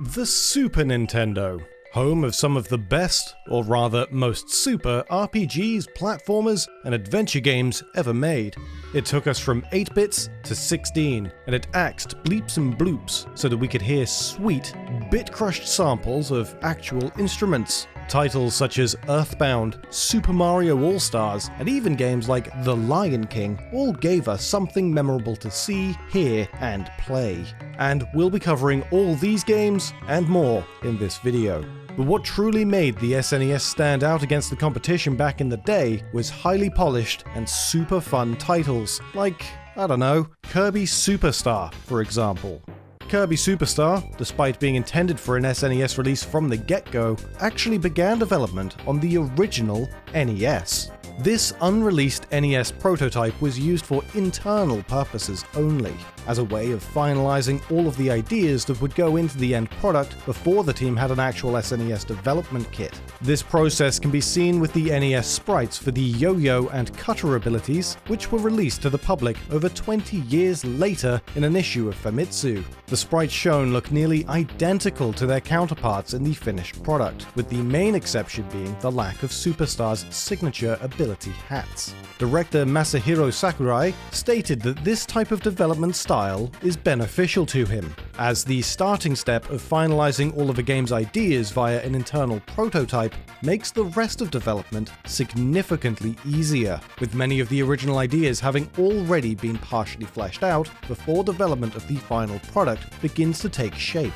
The Super Nintendo, home of some of the best, or rather most super, RPGs, platformers, and adventure games ever made. It took us from 8 bits to 16, and it axed bleeps and bloops so that we could hear sweet, bit-crushed samples of actual instruments. Titles such as Earthbound, Super Mario All-Stars, and even games like The Lion King all gave us something memorable to see, hear, and play. And we'll be covering all these games and more in this video. But what truly made the SNES stand out against the competition back in the day was highly polished and super fun titles, like, I don't know, Kirby Superstar, for example. Kirby Superstar, despite being intended for an SNES release from the get-go, actually began development on the original NES. This unreleased NES prototype was used for internal purposes only, as a way of finalizing all of the ideas that would go into the end product before the team had an actual SNES development kit. This process can be seen with the NES sprites for the yo-yo and cutter abilities, which were released to the public over 20 years later in an issue of Famitsu. The sprites shown look nearly identical to their counterparts in the finished product, with the main exception being the lack of Superstar's signature ability hats. Director Masahiro Sakurai stated that this type of development style is beneficial to him, as the starting step of finalizing all of a game's ideas via an internal prototype makes the rest of development significantly easier, with many of the original ideas having already been partially fleshed out before development of the final product begins to take shape.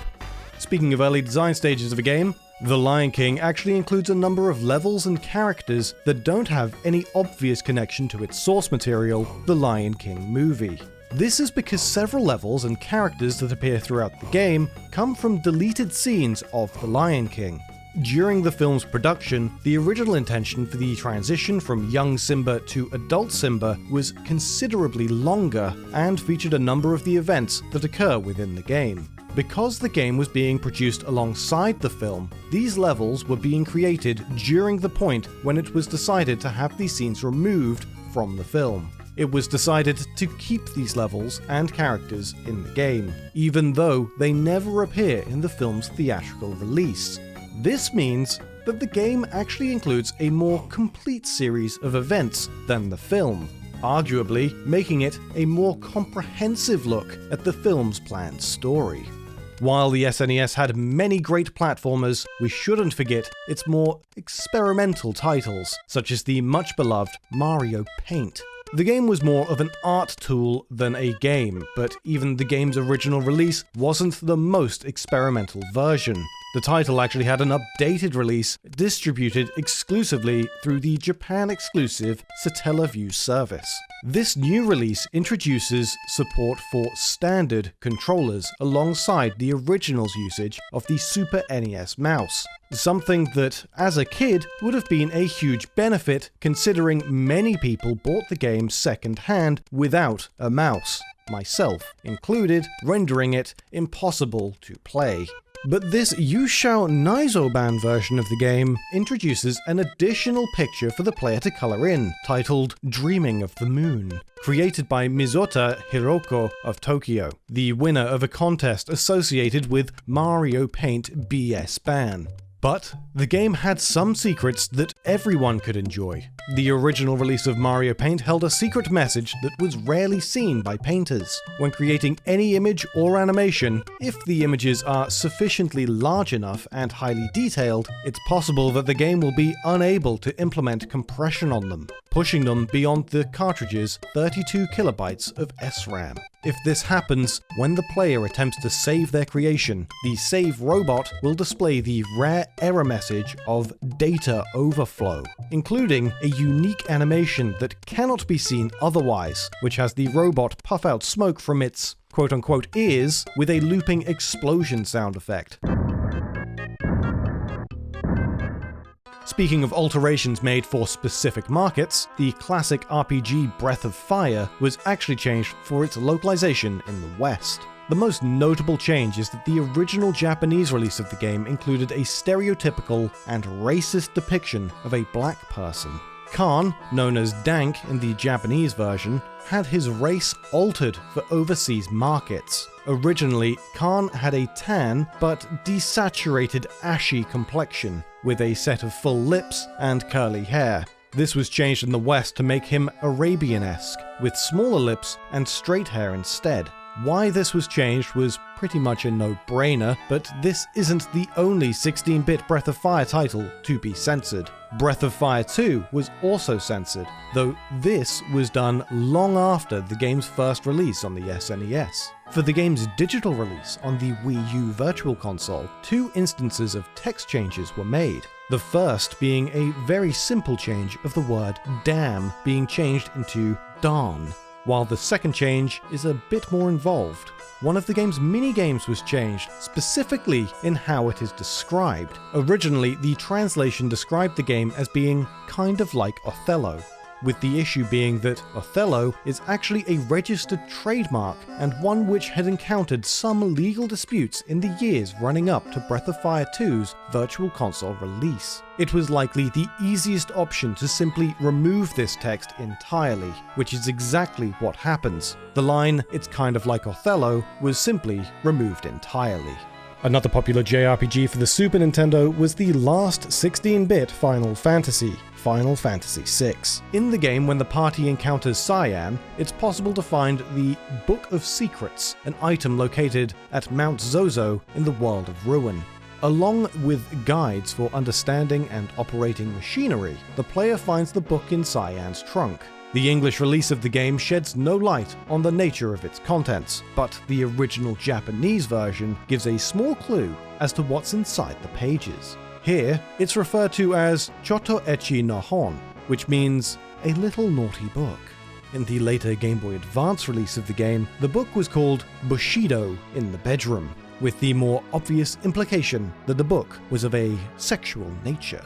Speaking of early design stages of a game, The Lion King actually includes a number of levels and characters that don't have any obvious connection to its source material, The Lion King movie. This is because several levels and characters that appear throughout the game come from deleted scenes of The Lion King. During the film's production, the original intention for the transition from young Simba to adult Simba was considerably longer and featured a number of the events that occur within the game. Because the game was being produced alongside the film, these levels were being created during the point when it was decided to have these scenes removed from the film. It was decided to keep these levels and characters in the game, even though they never appear in the film's theatrical release. This means that the game actually includes a more complete series of events than the film, arguably making it a more comprehensive look at the film's planned story. While the SNES had many great platformers, we shouldn't forget its more experimental titles, such as the much-beloved Mario Paint. The game was more of an art tool than a game, but even the game's original release wasn't the most experimental version. The title actually had an updated release distributed exclusively through the Japan-exclusive Satellaview service. This new release introduces support for standard controllers alongside the original's usage of the Super NES mouse, something that, as a kid, would have been a huge benefit considering many people bought the game second-hand without a mouse, myself included, rendering it impossible to play. But this Yushao Naizoban version of the game introduces an additional picture for the player to color in, titled Dreaming of the Moon, created by Mizota Hiroko of Tokyo, the winner of a contest associated with Mario Paint BS Ban. But the game had some secrets that everyone could enjoy. The original release of Mario Paint held a secret message that was rarely seen by painters. When creating any image or animation, if the images are sufficiently large enough and highly detailed, it's possible that the game will be unable to implement compression on them, pushing them beyond the cartridge's 32 kilobytes of SRAM. If this happens, when the player attempts to save their creation, the save robot will display the rare error message of data overflow, including a unique animation that cannot be seen otherwise, which has the robot puff out smoke from its quote-unquote ears with a looping explosion sound effect. Speaking of alterations made for specific markets, the classic RPG Breath of Fire was actually changed for its localization in the West. The most notable change is that the original Japanese release of the game included a stereotypical and racist depiction of a black person. Khan, known as Dank in the Japanese version, had his race altered for overseas markets. Originally, Khan had a tan but desaturated ashy complexion, with a set of full lips and curly hair. This was changed in the West to make him Arabian-esque, with smaller lips and straight hair instead. Why this was changed was pretty much a no-brainer, but this isn't the only 16-bit Breath of Fire title to be censored. Breath of Fire 2 was also censored, though this was done long after the game's first release on the SNES. For the game's digital release on the Wii U Virtual Console, 2 instances of text changes were made. The first being a very simple change of the word damn being changed into darn, while the second change is a bit more involved. One of the game's mini-games was changed, specifically in how it is described. Originally, the translation described the game as being kind of like Othello, with the issue being that Othello is actually a registered trademark and one which had encountered some legal disputes in the years running up to Breath of Fire 2's Virtual Console release. It was likely the easiest option to simply remove this text entirely, which is exactly what happens. The line, "It's kind of like Othello," was simply removed entirely. Another popular JRPG for the Super Nintendo was the last 16-bit Final Fantasy VI. In the game, when the party encounters Cyan, it's possible to find the Book of Secrets, an item located at Mount Zozo in the World of Ruin. Along with guides for understanding and operating machinery, the player finds the book in Cyan's trunk. The English release of the game sheds no light on the nature of its contents, but the original Japanese version gives a small clue as to what's inside the pages. Here, it's referred to as Choto Echi no Hon, which means a little naughty book. In the later Game Boy Advance release of the game, the book was called Bushido in the Bedroom, with the more obvious implication that the book was of a sexual nature.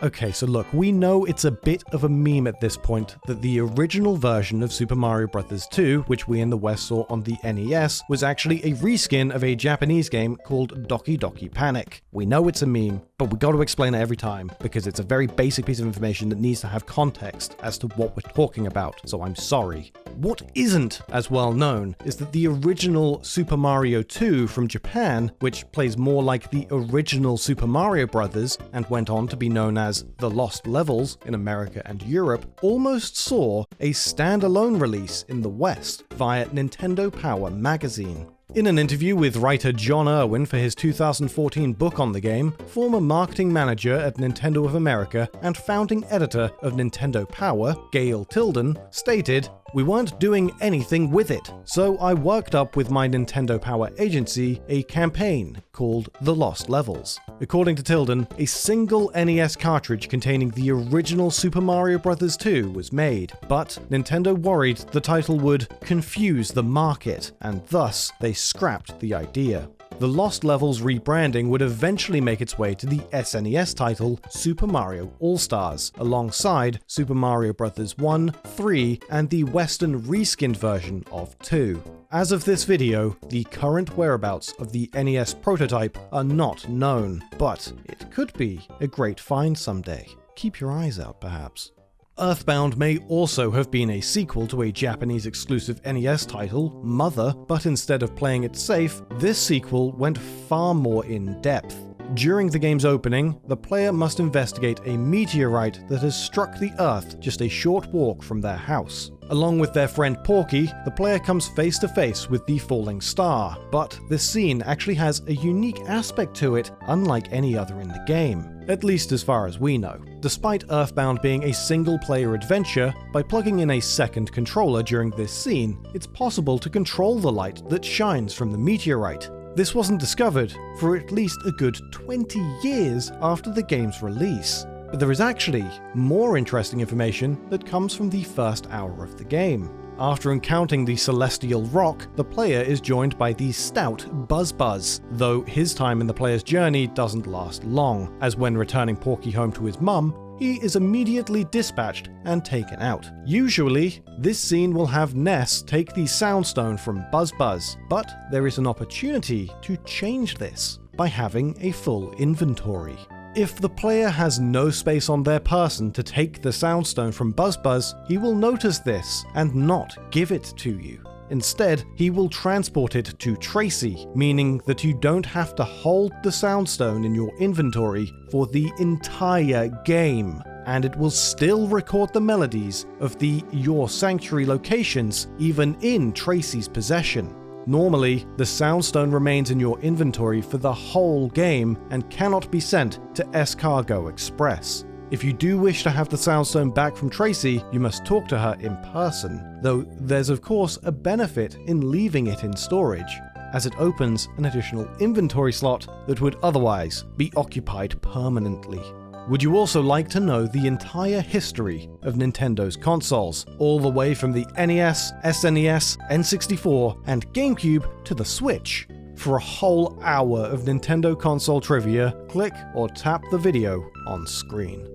Okay, so look, we know it's a bit of a meme at this point that the original version of Super Mario Bros. 2, which we in the West saw on the NES, was actually a reskin of a Japanese game called Doki Doki Panic. We know it's a meme, but we got to explain it every time, because it's a very basic piece of information that needs to have context as to what we're talking about, so I'm sorry. What isn't as well known is that the original Super Mario 2 from Japan, which plays more like the original Super Mario Bros. And went on to be known as The Lost Levels in America and Europe, almost saw a standalone release in the West via Nintendo Power magazine. In an interview with writer John Irwin for his 2014 book on the game, former marketing manager at Nintendo of America and founding editor of Nintendo Power, Gail Tilden, stated, "We weren't doing anything with it, so I worked up with my Nintendo Power agency a campaign called The Lost Levels." According to Tilden, a single NES cartridge containing the original Super Mario Bros. 2 was made, but Nintendo worried the title would confuse the market, and thus they scrapped the idea. The Lost Levels rebranding would eventually make its way to the SNES title Super Mario All-Stars, alongside Super Mario Bros. 1, 3, and the Western reskinned version of 2. As of this video, the current whereabouts of the NES prototype are not known, but it could be a great find someday. Keep your eyes out, perhaps. Earthbound may also have been a sequel to a Japanese exclusive NES title, Mother, but instead of playing it safe, this sequel went far more in depth. During the game's opening, the player must investigate a meteorite that has struck the Earth just a short walk from their house. Along with their friend Porky, the player comes face to face with the falling star, but this scene actually has a unique aspect to it, unlike any other in the game, at least as far as we know. Despite Earthbound being a single-player adventure, by plugging in a second controller during this scene, it's possible to control the light that shines from the meteorite. This wasn't discovered for at least a good 20 years after the game's release. But there is actually more interesting information that comes from the first hour of the game. After encountering the celestial rock, the player is joined by the stout Buzz Buzz, though his time in the player's journey doesn't last long, as when returning Porky home to his mum, he is immediately dispatched and taken out. Usually, this scene will have Ness take the Soundstone from Buzz Buzz, but there is an opportunity to change this by having a full inventory. If the player has no space on their person to take the Soundstone from Buzz, he will notice this and not give it to you. Instead, he will transport it to Tracy, meaning that you don't have to hold the Soundstone in your inventory for the entire game, and it will still record the melodies of the Your Sanctuary locations even in Tracy's possession. Normally, the Soundstone remains in your inventory for the whole game and cannot be sent to Escargo Express. If you do wish to have the Soundstone back from Tracy, you must talk to her in person, though there's of course a benefit in leaving it in storage, as it opens an additional inventory slot that would otherwise be occupied permanently. Would you also like to know the entire history of Nintendo's consoles, all the way from the NES, SNES, N64, and GameCube to the Switch? For a whole hour of Nintendo console trivia, click or tap the video on screen.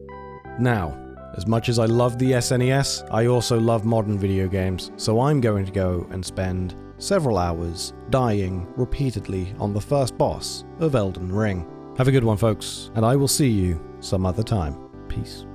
Now, as much as I love the SNES, I also love modern video games, so I'm going to go and spend several hours dying repeatedly on the first boss of Elden Ring. Have a good one, folks, and I will see you some other time. Peace.